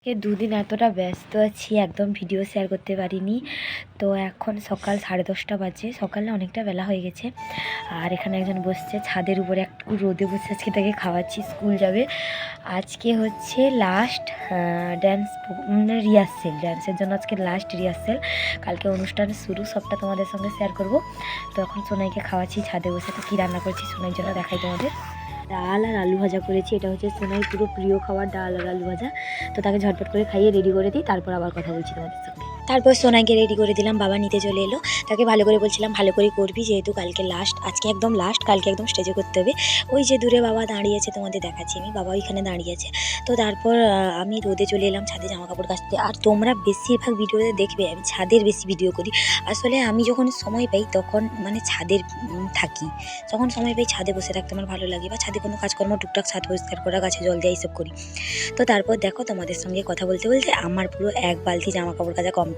দুদিন এতটা ব্যস্ত আছি, একদম ভিডিও শেয়ার করতে পারিনি। তো এখন সকাল 10:30 বাজে, সকালে অনেকটা বেলা হয়ে গেছে। আর এখানে একজন বসছে ছাদের উপরে, একটু রোদে বসে আজকে তাকে খাওয়াচ্ছি, স্কুল যাবে। আজকে হচ্ছে লাস্ট ড্যান্স রিহার্সেল, ড্যান্সের জন্য আজকে লাস্ট রিহার্সেল, কালকে অনুষ্ঠান শুরু, সবটা তোমাদের সঙ্গে শেয়ার করব। তো এখন সোনাইকে খাওয়াচ্ছি ছাদে বসে। তো কী রান্না করছি সোনাইয়ের জন্য দেখাই তোমাদের। ডাল আর আলু ভাজা করেছি, এটা হচ্ছে সোনাই পুরো প্রিয় খাবার, ডাল আর আলু ভাজা। তো তাকে ঝটপট করে খাইয়ে রেডি করে দিই, তারপর আবার কথা বলছি তোমাদের সঙ্গে। তারপর সোনাইকে রেডি করে দিলাম, বাবা নিতে চলে এলো। তাকে ভালো করে বলছিলাম ভালো করে করবি, যেহেতু কালকে লাস্ট, আজকে একদম লাস্ট, কালকে একদম স্টেজে করতে হবে। ওই যে দূরে বাবা দাঁড়িয়েছে, তোমাদের দেখাচ্ছি আমি, বাবা ওইখানে দাঁড়িয়েছে। তো তারপর আমি রোদে চলে এলাম ছাদে জামা কাপড় কাচতে। আর তোমরা বেশিরভাগ ভিডিওতে দেখবে আমি ছাদের বেশি ভিডিও করি। আসলে আমি যখন সময় পাই তখন মানে ছাদের থাকি, যখন সময় পাই ছাদে বসে থাকতে আমার ভালো লাগে, বা ছাদে কোনো কাজকর্ম টুকটাক, ছাদ পরিষ্কার করা, গাছে জল দেওয়া, এইসব করি। তো তারপর দেখো তোমাদের সঙ্গে কথা বলতে বলতে আমার পুরো এক বালতি জামা কাপড় কাচা কমপ্লিট।